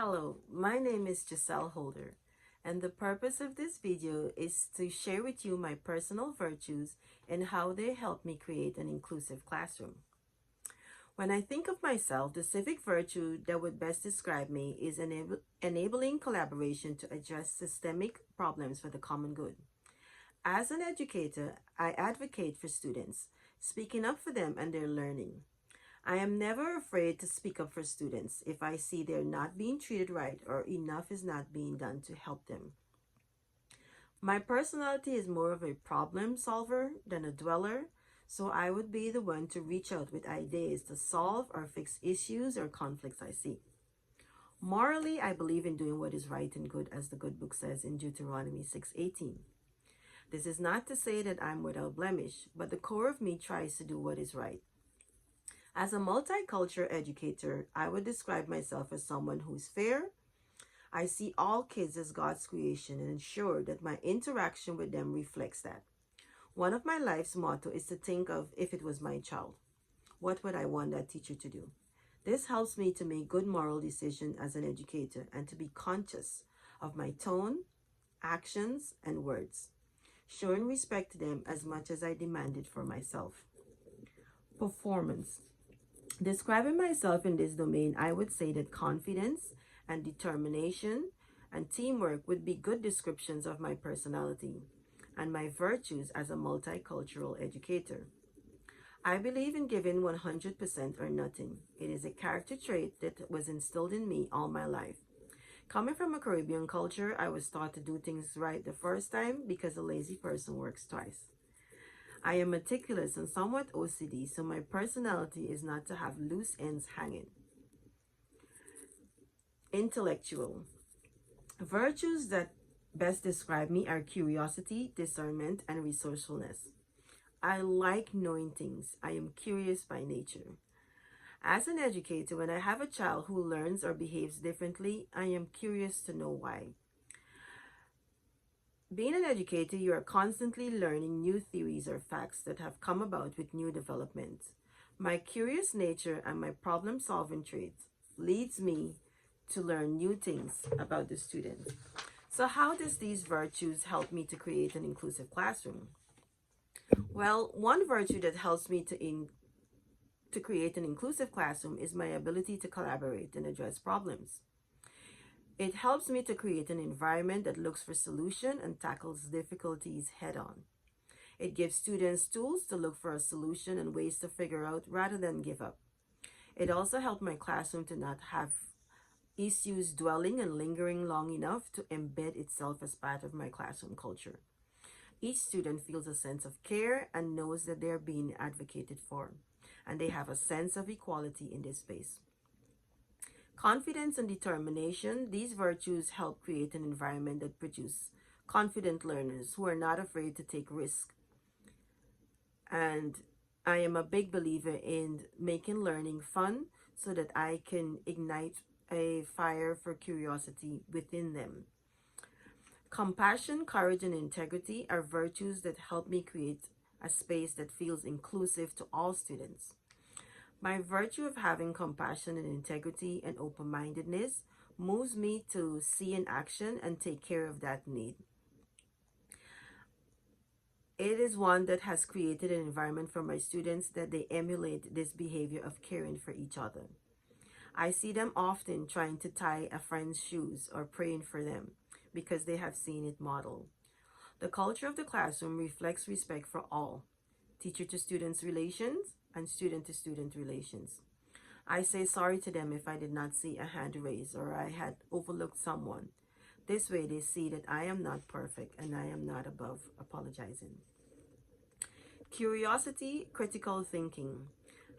Hello, my name is Giselle Holder, and the purpose of this video is to share with you my personal virtues and how they help me create an inclusive classroom. When I think of myself, the civic virtue that would best describe me is enabling collaboration to address systemic problems for the common good. As an educator, I advocate for students, speaking up for them and their learning. I am never afraid to speak up for students if I see they're not being treated right or enough is not being done to help them. My personality is more of a problem solver than a dweller, so I would be the one to reach out with ideas to solve or fix issues or conflicts I see. Morally, I believe in doing what is right and good, as the good book says in Deuteronomy 6:18. This is not to say that I'm without blemish, but the core of me tries to do what is right. As a multicultural educator, I would describe myself as someone who is fair. I see all kids as God's creation and ensure that my interaction with them reflects that. One of my life's motto is to think of if it was my child. What would I want that teacher to do? This helps me to make good moral decisions as an educator and to be conscious of my tone, actions, and words, showing respect to them as much as I demand it for myself. Performance. Describing myself in this domain, I would say that confidence and determination and teamwork would be good descriptions of my personality and my virtues as a multicultural educator. I believe in giving 100% or nothing. It is a character trait that was instilled in me all my life. Coming from a Caribbean culture, I was taught to do things right the first time because a lazy person works twice. I am meticulous and somewhat OCD, so my personality is not to have loose ends hanging. Intellectual. Virtues that best describe me are curiosity, discernment, and resourcefulness. I like knowing things. I am curious by nature. As an educator, when I have a child who learns or behaves differently, I am curious to know why. Being an educator, you are constantly learning new theories or facts that have come about with new developments. My curious nature and my problem-solving traits leads me to learn new things about the student. So how does these virtues help me to create an inclusive classroom? Well, one virtue that helps me to create an inclusive classroom is my ability to collaborate and address problems. It helps me to create an environment that looks for solution and tackles difficulties head on. It gives students tools to look for a solution and ways to figure out rather than give up. It also helped my classroom to not have issues dwelling and lingering long enough to embed itself as part of my classroom culture. Each student feels a sense of care and knows that they're being advocated for, and they have a sense of equality in this space. Confidence and determination, these virtues help create an environment that produces confident learners who are not afraid to take risks. And I am a big believer in making learning fun so that I can ignite a fire for curiosity within them. Compassion, courage, and integrity are virtues that help me create a space that feels inclusive to all students. My virtue of having compassion and integrity and open-mindedness moves me to see in action and take care of that need. It is one that has created an environment for my students that they emulate this behavior of caring for each other. I see them often trying to tie a friend's shoes or praying for them because they have seen it modeled. The culture of the classroom reflects respect for all, teacher to students relations and student to student relations. I say sorry to them if I did not see a hand raised or I had overlooked someone. This way they see that I am not perfect and I am not above apologizing. Curiosity, critical thinking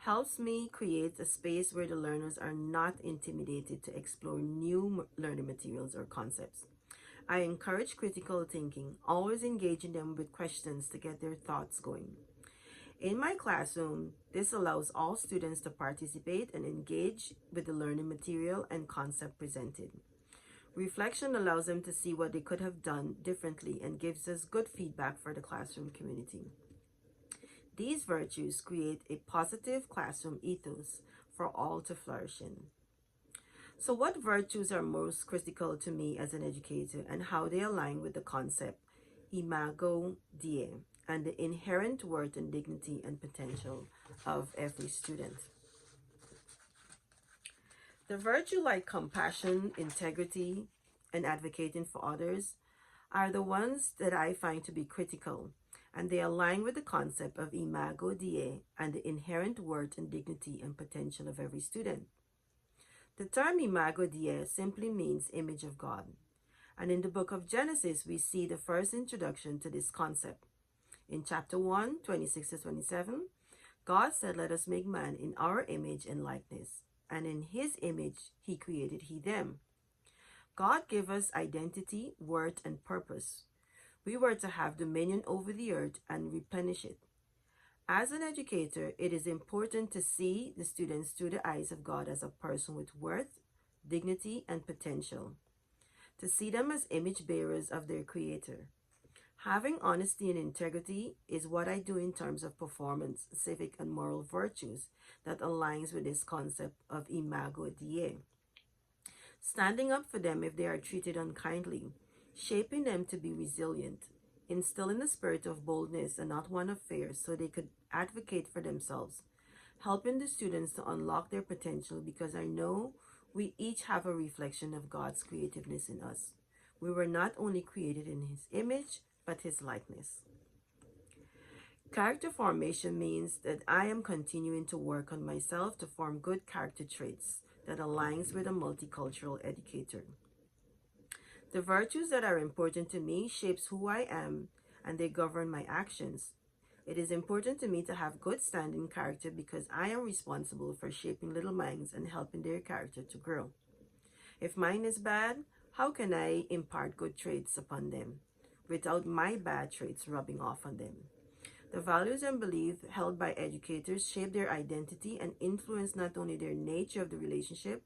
helps me create a space where the learners are not intimidated to explore new learning materials or concepts. I encourage critical thinking, always engaging them with questions to get their thoughts going. In my classroom, this allows all students to participate and engage with the learning material and concept presented. Reflection allows them to see what they could have done differently and gives us good feedback for the classroom community. These virtues create a positive classroom ethos for all to flourish in. So what virtues are most critical to me as an educator and how they align with the concept Imago Dei and the inherent worth and dignity and potential of every student? The virtue like compassion, integrity, and advocating for others are the ones that I find to be critical, and they align with the concept of Imago Dei and the inherent worth and dignity and potential of every student. The term Imago Dei simply means image of God, and in the book of Genesis we see the first introduction to this concept. In chapter 1, 26 to 27, God said, "Let us make man in our image and likeness, and in his image he created he them." God gave us identity, worth, and purpose. We were to have dominion over the earth and replenish it. As an educator, it is important to see the students through the eyes of God as a person with worth, dignity, and potential. To see them as image bearers of their Creator. Having honesty and integrity is what I do in terms of performance, civic, and moral virtues that aligns with this concept of Imago Dei. Standing up for them if they are treated unkindly, shaping them to be resilient, instilling the spirit of boldness and not one of fear so they could advocate for themselves, helping the students to unlock their potential because I know we each have a reflection of God's creativeness in us. We were not only created in his image, but his likeness. Character formation means that I am continuing to work on myself to form good character traits that aligns with a multicultural educator. The virtues that are important to me shapes who I am and they govern my actions. It is important to me to have good standing character because I am responsible for shaping little minds and helping their character to grow. If mine is bad, how can I impart good traits upon them without my bad traits rubbing off on them? The values and beliefs held by educators shape their identity and influence not only their nature of the relationship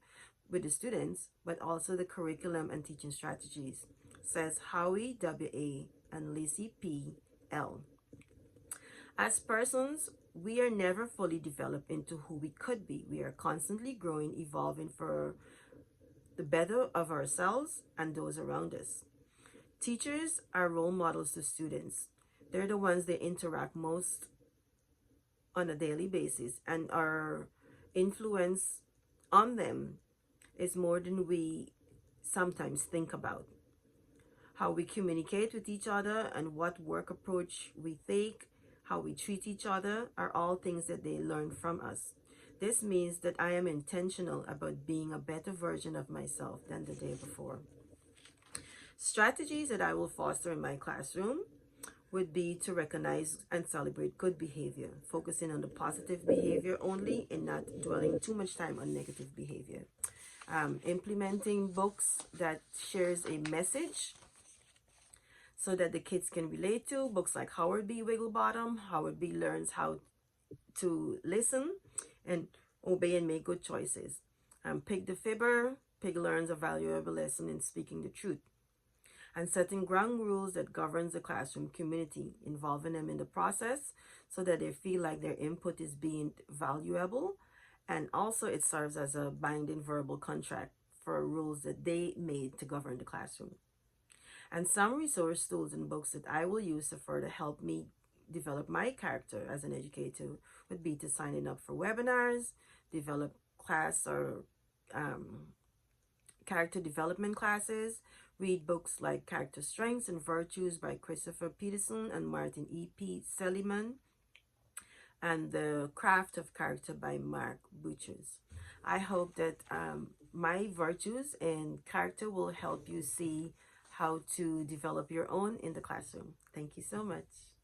with the students, but also the curriculum and teaching strategies, says Howie W.A. and Lizzie P.L. As persons, we are never fully developed into who we could be. We are constantly growing, evolving for the better of ourselves and those around us. Teachers are role models to students. They're the ones they interact most on a daily basis, and our influence on them is more than we sometimes think about. How we communicate with each other and what work approach we take, how we treat each other are all things that they learn from us. This means that I am intentional about being a better version of myself than the day before. Strategies that I will foster in my classroom would be to recognize and celebrate good behavior, focusing on the positive behavior only and not dwelling too much time on negative behavior. Implementing books that shares a message so that the kids can relate to, books like Howard B. Wigglebottom. Howard B. learns how to listen and obey and make good choices. Pig the Fibber. Pig learns a valuable lesson in speaking the truth. And setting ground rules that governs the classroom community, involving them in the process so that they feel like their input is being valuable. And also it serves as a binding verbal contract for rules that they made to govern the classroom. And some resource tools and books that I will use to further help me develop my character as an educator would be to signing up for webinars, develop class or character development classes, read books like Character Strengths and Virtues by Christopher Peterson and Martin E.P. Seligman, and The Craft of Character by Mark Butchers. I hope that my virtues and character will help you see how to develop your own in the classroom. Thank you so much.